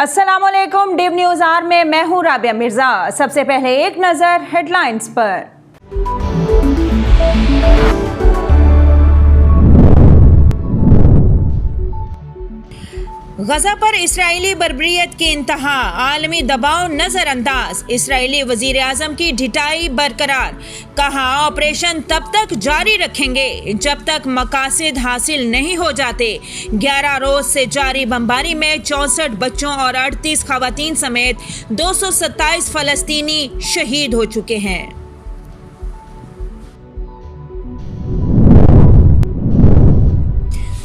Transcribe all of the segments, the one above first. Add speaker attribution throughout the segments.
Speaker 1: अस्सलाम वालेकुम। Div news are में मैं हूँ राबिया मिर्जा। सबसे पहले एक नज़र हेडलाइंस पर। गजा पर इसराइली बर्बरियत की इंतहा, आलमी दबाव नजरअंदाज, इसराइली वजीर आजम की ढिठाई बरकरार। कहा ऑपरेशन तब तक जारी रखेंगे जब तक मकासद हासिल नहीं हो जाते। 11 रोज से जारी बमबारी में 64 बच्चों और 38 खवातीन समेत 227 फलस्तीनी शहीद हो चुके हैं।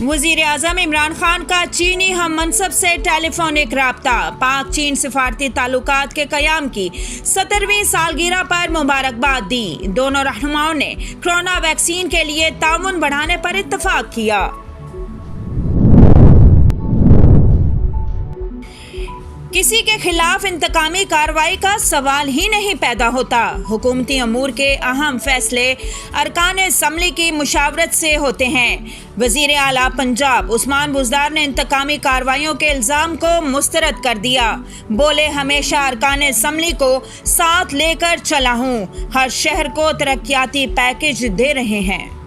Speaker 1: वजीर आजम इमरान खान का चीनी हम मनसब से टेलीफोनिक राब्ता, पाक चीन सिफारती ताल्लुकात के क़याम की 70वीं सालगिरह पर मुबारकबाद दी। दोनों रहनुमाओं ने कोरोना वैक्सीन के लिए ताउन बढ़ाने पर इत्तफाक किया। किसी के खिलाफ इंतकामी कार्रवाई का सवाल ही नहीं पैदा होता। हुकूमती अमूर के अहम फैसले अरकान असम्बली की मुशावरत से होते हैं। वजीर आला पंजाब उस्मान बुज़दार ने इंतकामी कार्रवाइयों के इल्ज़ाम को मुस्तरद कर दिया। बोले हमेशा अरकान असम्बली को साथ लेकर चला हूँ, हर शहर को तरक्याती पैकेज दे रहे हैं।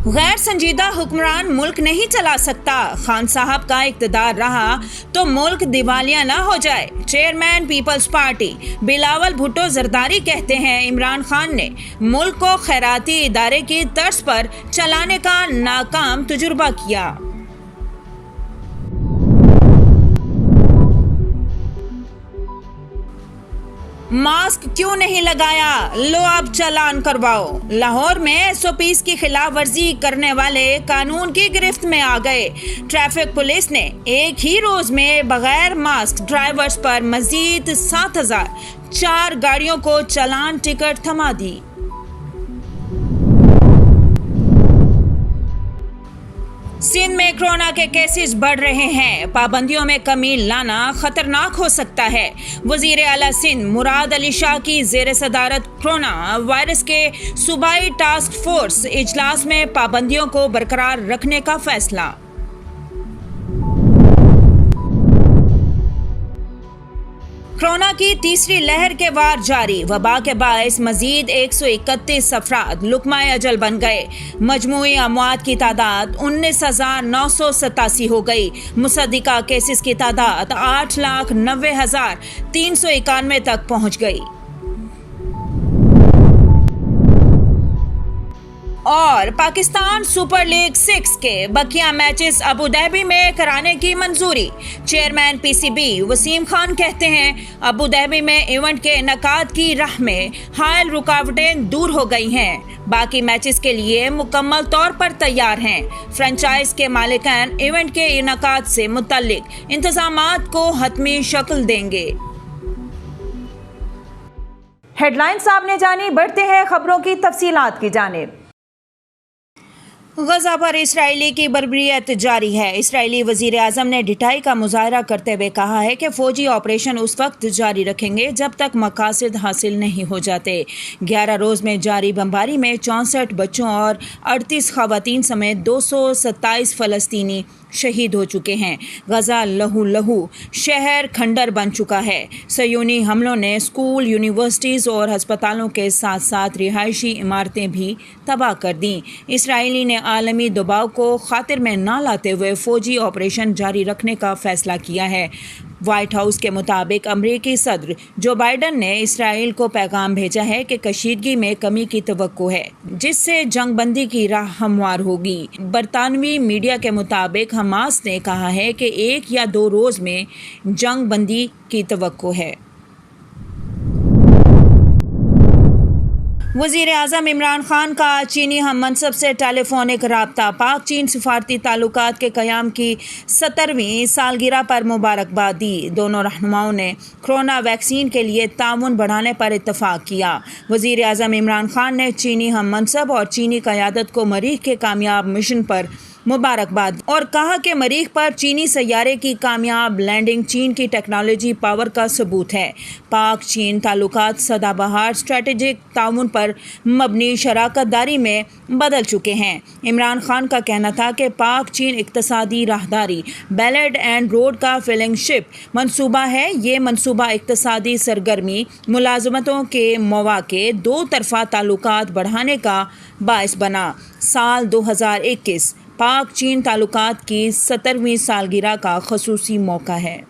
Speaker 1: गैर संजीदा हुक्मरान मुल्क नहीं चला सकता। खान साहब का इक़्तिदार रहा तो मुल्क दिवालिया ना हो जाए। Chairman Peoples Party Bilawal Bhutto Zardari कहते हैं इमरान खान ने मुल्क को खैराती इदारे की तर्ज पर चलाने का नाकाम तजुर्बा किया। मास्क क्यों नहीं लगाया, लो अब चालान करवाओ। लाहौर में एसओपीज़ की खिलाफ वर्जी करने वाले कानून की गिरफ्त में आ गए। ट्रैफिक पुलिस ने एक ही रोज में बगैर मास्क ड्राइवर्स पर मजीद 7004 गाड़ियों को चालान टिकट थमा दी। सिंध में कोरोना के केसेस बढ़ रहे हैं, पाबंदियों में कमी लाना खतरनाक हो सकता है। वजीर आला सिंध मुराद अली शाह की जेर सदारत कोरोना वायरस के सूबाई टास्क फोर्स इजलास में पाबंदियों को बरकरार रखने का फैसला। कोरोना की तीसरी लहर के वार जारी, वबा के बायस मजीद 131 अफराद लुकमाए अजल बन गए। मजमूई अमवात की तादाद 19,987 हो गई। मुसद्दिका केसेस की तादाद 8,90,391 तक पहुंच गई। और पाकिस्तान सुपर लीग 6 के बकिया मैचेस अबू धाबी में कराने की मंजूरी। चेयरमैन पीसीबी वसीम खान कहते हैं अबू धाबी में इवेंट के इनेकाद की राह में हायल रुकावटें दूर हो गई हैं। बाकी मैचेस के लिए मुकम्मल तौर पर तैयार हैं। फ्रेंचाइज के मालिकान इवेंट के इनेकाद से मुतल्लिक इंतजामात को हतमी शक्ल देंगे। हेडलाइंस आपने जानी, बढ़ते हैं खबरों की तफसीलात की जानिब। गजा पर इसराइली की बर्बरियत जारी है। इसराइली वजीर आजम ने ढिठाई का मुजाहरा करते हुए कहा है कि फ़ौजी ऑपरेशन उस वक्त जारी रखेंगे जब तक मकासद हासिल नहीं हो जाते। 11 रोज़ में जारी बमबारी में 64 बच्चों और 38 खवातीन समेत 227 फ़लस्तीनी शहीद हो चुके हैं। गजा लहू लहू शहर खंडर बन चुका है। सयूनी हमलों ने स्कूल, यूनिवर्सिटीज़ और हस्पतालों के साथ साथ रिहायशी इमारतें भी तबाह कर दी। इसराइली ने आलमी दबाव को खातिर में न लाते हुए फ़ौजी ऑपरेशन जारी रखने का फ़ैसला किया है। व्हाइट हाउस के मुताबिक अमरीकी सदर जो बाइडन ने इसराइल को पैगाम भेजा है कि कशीदगी में कमी की तवक्को है, जिससे जंग बंदी की राह हमवार होगी। बरतानवी मीडिया के मुताबिक हमास ने कहा है कि 1 या 2 रोज़ में जंग बंदी की तवक्को है। वज़ीर आज़म इमरान खान का चीनी हम मनसब से टेलीफोनिक राब्ता, पाक चीन सिफारती ताल्लुकात के क़याम की 70वीं सालगिरह पर मुबारकबाद दी। दोनों रहनुमाओं ने कोरोना वैक्सीन के लिए ताउन बढ़ाने पर इत्तफाक किया। वज़ीर आज़म इमरान खान ने चीनी हम मनसब और चीनी क़यादत को मरीख़ के कामयाब मिशन पर मुबारकबाद और कहा कि मरीख पर चीनी सैयारे की कामयाब लैंडिंग चीन की टेक्नोलॉजी पावर का सबूत है। पाक चीन ताल्लुकात सदाबहार स्ट्रेटेजिक ताउन पर मबनी शराकत दारी में बदल चुके हैं। इमरान खान का कहना था कि पाक चीन इक्तसादी राहदारी बेल्ट एंड रोड का फिलिंग शिप मंसूबा है। ये मंसूबा इक्तसादी सरगर्मी मुलाजमतों के मौके दो तरफा ताल्लुकात बढ़ाने का बायस बना। साल 2021 पाक चीन ताल्लुकात की 70वीं सालगिरह का खसूसी मौका है।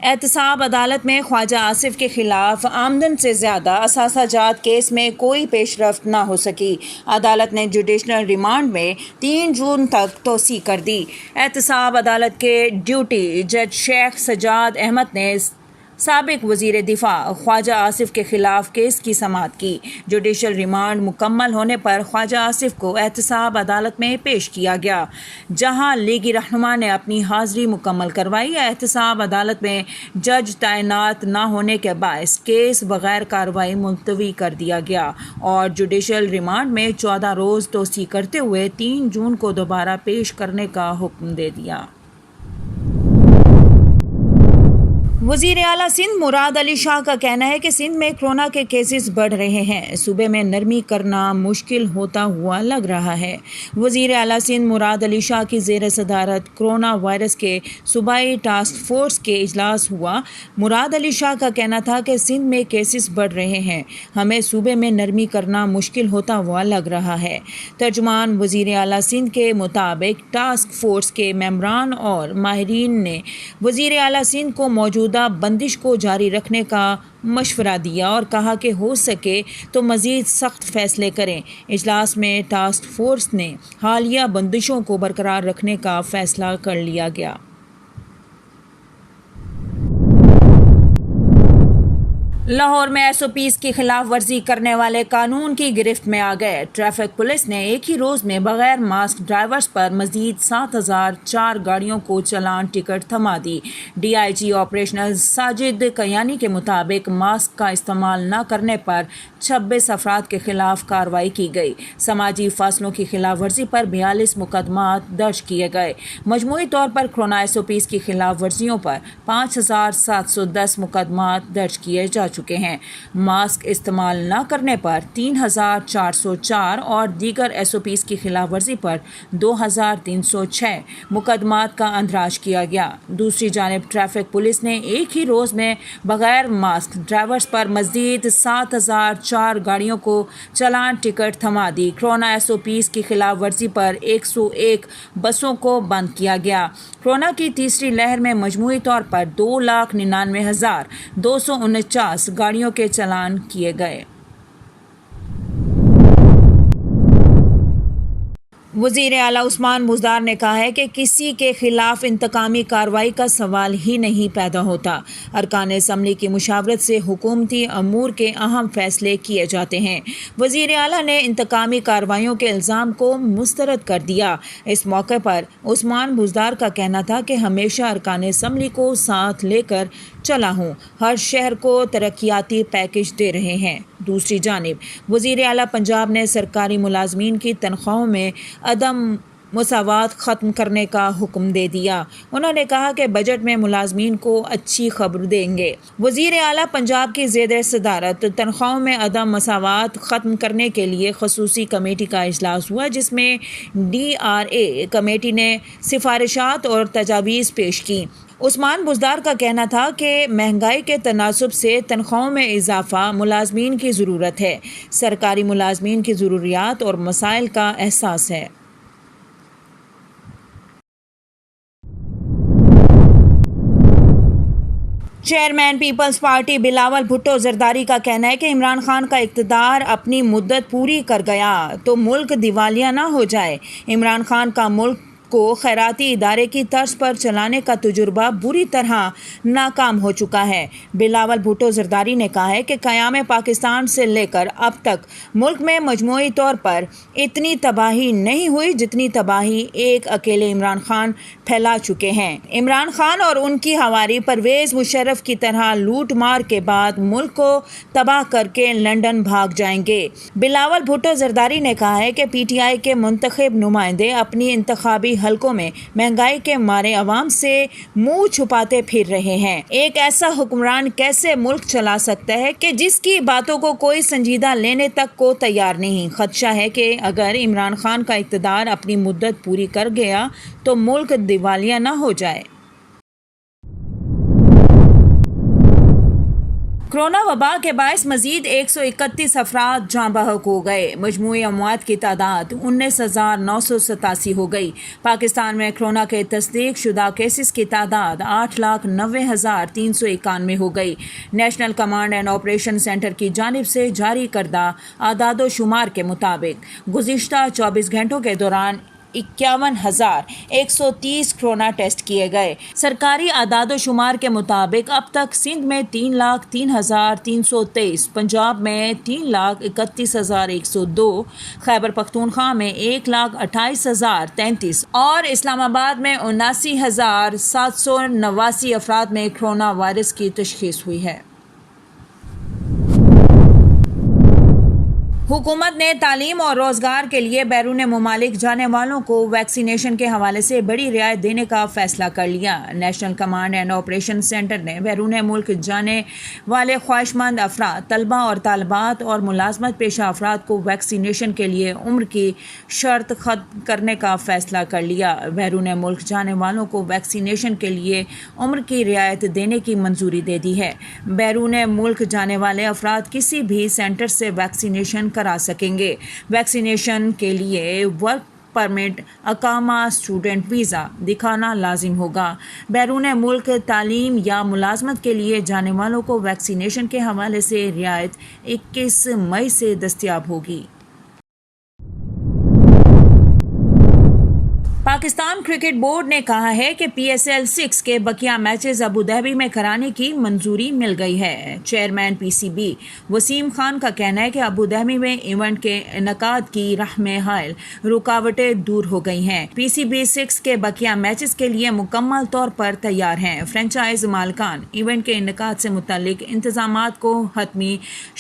Speaker 1: एहतसाब अदालत में ख्वाजा आसिफ के खिलाफ आमदन से ज़्यादा असासाजात केस में कोई पेशरफ्त ना हो सकी। अदालत ने जुडिशनल रिमांड में 3 जून तक तोसी कर दी। एहतसाब अदालत के ड्यूटी जज शेख सजाद अहमद ने साबिक वज़ीर दिफा ख्वाजा आसिफ के खिलाफ केस की समाअत की। जुडिशल रिमांड मुकम्मल होने पर ख्वाजा आसिफ को एहतसाब अदालत में पेश किया गया, जहां लीगी रहनुमा ने अपनी हाज़िरी मुकम्मल करवाई। एहतसाब अदालत में जज तैनात न होने के बायस केस बगैर कार्रवाई मुलतवी कर दिया गया और जुडिशल रिमांड में 14 रोज़ तोसी करते हुए 3 जून को दोबारा पेश करने का हुक्म दे दिया। वज़ीर आला सिंध मुराद अली शाह का कहना है कि सिंध में कोरोना के केसेस बढ़ रहे हैं, सूबे में नरमी करना मुश्किल होता हुआ लग रहा है। वज़ीर आला सिंध मुराद अली शाह की ज़ेर सदारत कोरोना वायरस के सूबाई टास्क फोर्स के इजलास हुआ। मुराद अली शाह का कहना था कि सिंध में केसेस बढ़ रहे हैं, हमें सूबे में नरमी करना मुश्किल होता हुआ लग रहा है। तर्जुमान वज़ीर आला सिंध के मुताबिक टास्क फोर्स के मेंबरान और माहिरीन ने वज़ीर आला सिंध को मौजूदा बंदिश को जारी रखने का मशवरा दिया और कहा कि हो सके तो मज़ीद सख्त फैसले करें। इजलास में टास्क फोर्स ने हालिया बंदिशों को बरकरार रखने का फैसला कर लिया गया। लाहौर में SOPs की खिलाफ वर्जी करने वाले कानून की गिरफ्त में आ गए। ट्रैफिक पुलिस ने एक ही रोज़ में बगैर मास्क ड्राइवर्स पर मजीद 7004 गाड़ियों को चलान टिकट थमा दी। DIG ऑपरेशनल साजिद कयानी के मुताबिक मास्क का इस्तेमाल न करने पर 26 अफराद के खिलाफ कार्रवाई की गई। समाजी फासलों की खिलाफ वर्जी पर 42 मुकदमात दर्ज किए गए। मजमूई तौर पर कोरोना SOPs की खिलाफ वर्जियों पर 5710 मुकदमात दर्ज किए जा चुके हैं। मास्क इस्तेमाल न करने पर 3404 और दीगर SOPs की खिलाफ वर्जी पर 2306 मुकदमात का अंदराज किया गया। दूसरी जानिब ट्रैफिक पुलिस ने एक ही रोज़ में बगैर मास्क ड्राइवर्स पर मज़ीद 7004 गाड़ियों को चलान टिकट थमा दी। कोरोना SOPs की खिलाफ वर्जी पर 101 बसों को बंद किया गया। कोरोना की तीसरी लहर में मजमूई तौर पर 2,99,249 गाड़ियों के चालान किए गए। वज़ीर आला उस्मान बुज़दार ने कहा है कि किसी के खिलाफ इंतकामी कार्रवाई का सवाल ही नहीं पैदा होता। अरकान असम्बली की मुशावरत से हुकूमती अमूर के अहम फैसले किए जाते हैं। वज़ीर आला ने इंतकामी कार्रवाइयों के इल्ज़ाम को मुस्तरद कर दिया। इस मौके पर उस्मान बुज़दार का कहना था कि हमेशा अरकान असम्बली को साथ लेकर चला हूँ, हर शहर को तरक्याती पैकेज दे रहे हैं। दूसरी जानिब वज़ीर आला पंजाब ने सरकारी मुलाजमीन की तनख्वाहों में अदम मुसावात ख़त्म करने का हुक्म दे दिया। उन्होंने कहा कि बजट में मुलाजमीन को अच्छी खबर देंगे। वज़ीर आला पंजाब की ज़ेर सदारत तनख्वाहों में अदम मसावात ख़त्म करने के लिए खसूसी कमेटी का इजलास हुआ, जिसमें DRA कमेटी ने सिफारिशात और तजावीज़ पेश की। उस्मान बुज़दार का कहना था कि महंगाई के तनासुब से तनख्वाहों में इजाफ़ा मुलाजमीन की ज़रूरत है। सरकारी मुलाजमीन की ज़रूरियात और मसाइल का एहसास है। Chairman Peoples Party Bilawal Bhutto Zardari का कहना है कि इमरान खान का इक़्तिदार अपनी मुद्दत पूरी कर गया तो मुल्क दिवालिया ना हो जाए। इमरान खान का मुल्क کو خیراتی ادارے کی طرز پر چلانے کا تجربہ بری طرح ناکام ہو چکا ہے۔ بلاول بھٹو زرداری نے کہا ہے کہ قیام پاکستان سے لے کر اب تک ملک میں مجموعی طور پر اتنی تباہی نہیں ہوئی جتنی تباہی ایک اکیلے عمران خان پھیلا چکے ہیں۔ عمران خان اور ان کی ہواری پرویز مشرف کی طرح لوٹ مار کے بعد ملک کو تباہ کر کے لندن بھاگ جائیں گے۔ بلاول بھٹو زرداری نے کہا ہے کہ پی ٹی آئی کے منتخب نمائندے اپنی انتخابی حلقوں میں مہنگائی کے مارے عوام سے منہ چھپاتے پھر رہے ہیں۔ ایک ایسا حکمران کیسے ملک چلا سکتا ہے کہ جس کی باتوں کو کوئی سنجیدہ لینے تک کو تیار نہیں؟ خدشہ ہے کہ اگر عمران خان کا اقتدار اپنی مدت پوری کر گیا تو ملک دیوالیہ نہ ہو جائے۔ کورونا وبا کے باعث مزید 131 افراد جاں بحق ہو گئے۔ مجموعی اموات کی تعداد 19,987 ہو گئی۔ پاکستان میں کورونا کے تصدیق شدہ کیسز کی تعداد 8,90,391 ہو گئی۔ National command and operation centre کی جانب سے جاری کردہ اعداد و شمار کے مطابق گزشتہ 24 گھنٹوں کے دوران 51,130 کورونا ٹیسٹ کیے گئے۔ سرکاری اعداد و شمار کے مطابق اب تک سندھ میں 3,03,323، پنجاب میں 3,31,102، خیبر پختونخوا میں 1,28,033 اور اسلام آباد میں 79,789 افراد میں کورونا وائرس کی تشخیص ہوئی ہے۔ حکومت نے تعلیم اور روزگار کے لیے بیرون ممالک جانے والوں کو ویکسینیشن کے حوالے سے بڑی رعایت دینے کا فیصلہ کر لیا۔ National command and operation centre نے بیرون ملک جانے والے خواہش مند افراد، طلباء اور طالبات اور ملازمت پیشہ افراد کو ویکسینیشن کے لیے عمر کی شرط ختم کرنے کا فیصلہ کر لیا۔ بیرون ملک جانے والوں کو ویکسینیشن کے لیے عمر کی رعایت دینے کی منظوری دے دی ہے۔ بیرون ملک جانے والے افراد کسی بھی سینٹر سے ویکسینیشن کرا سکیں گے۔ ویکسینیشن کے لیے ورک پرمٹ، اقامہ، اسٹوڈنٹ ویزا دکھانا لازم ہوگا۔ بیرون ملک تعلیم یا ملازمت کے لیے جانے والوں کو ویکسینیشن کے حوالے سے رعایت 21 مئی سے دستیاب ہوگی۔ پاکستان کرکٹ بورڈ نے کہا ہے کہ PSL 6 کے بقیہ میچز ابوظہبی میں کرانے کی منظوری مل گئی ہے۔ چیئرمین PCB وسیم خان کا کہنا ہے کہ ابوظہبی میں ایونٹ کے انعقاد کی راہ میں حائل رکاوٹیں دور ہو گئی ہیں۔ PCB 6 کے بقیہ میچز کے لیے مکمل طور پر تیار ہیں۔ فرنچائز مالکان ایونٹ کے انعقاد سے متعلق انتظامات کو حتمی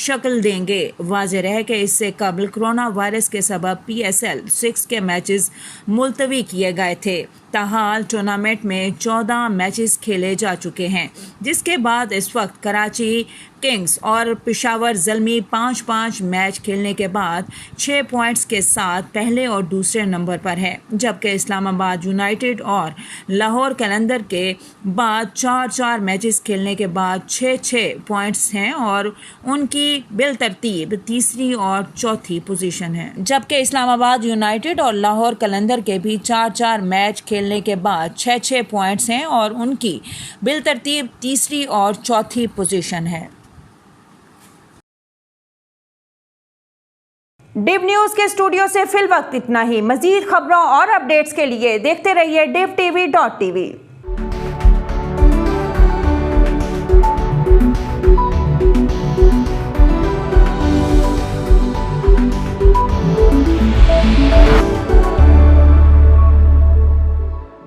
Speaker 1: شکل دیں گے۔ واضح رہے کہ اس سے قبل کورونا وائرس کے سبب PSL 6 کے میچز ملتوی کیے گئے تھے۔ تاحال ٹورنامنٹ میں 14 میچز کھیلے جا چکے ہیں، جس کے بعد اس وقت کراچی کنگز اور پشاور زلمی 5-5 میچ کھیلنے کے بعد 6 پوائنٹس کے ساتھ پہلے اور دوسرے نمبر پر ہے، جبکہ اسلام آباد یونائیٹڈ اور لاہور قلندر کے بعد 4 میچز کھیلنے کے بعد 6 پوائنٹس ہیں اور ان کی بالترتیب تیسری اور چوتھی پوزیشن ہے، جبکہ اسلام آباد یونائیٹڈ اور لاہور قلندر کے بھی 4 میچ کھیلنے کے بعد 6 پوائنٹس ہیں اور ان کی بالترتیب تیسری اور چوتھی پوزیشن ہے۔ ڈیو نیوز کے اسٹوڈیو سے فی الوقت اتنا ہی۔ مزید خبروں اور اپڈیٹس کے لیے دیکھتے رہیے DivTV.tv۔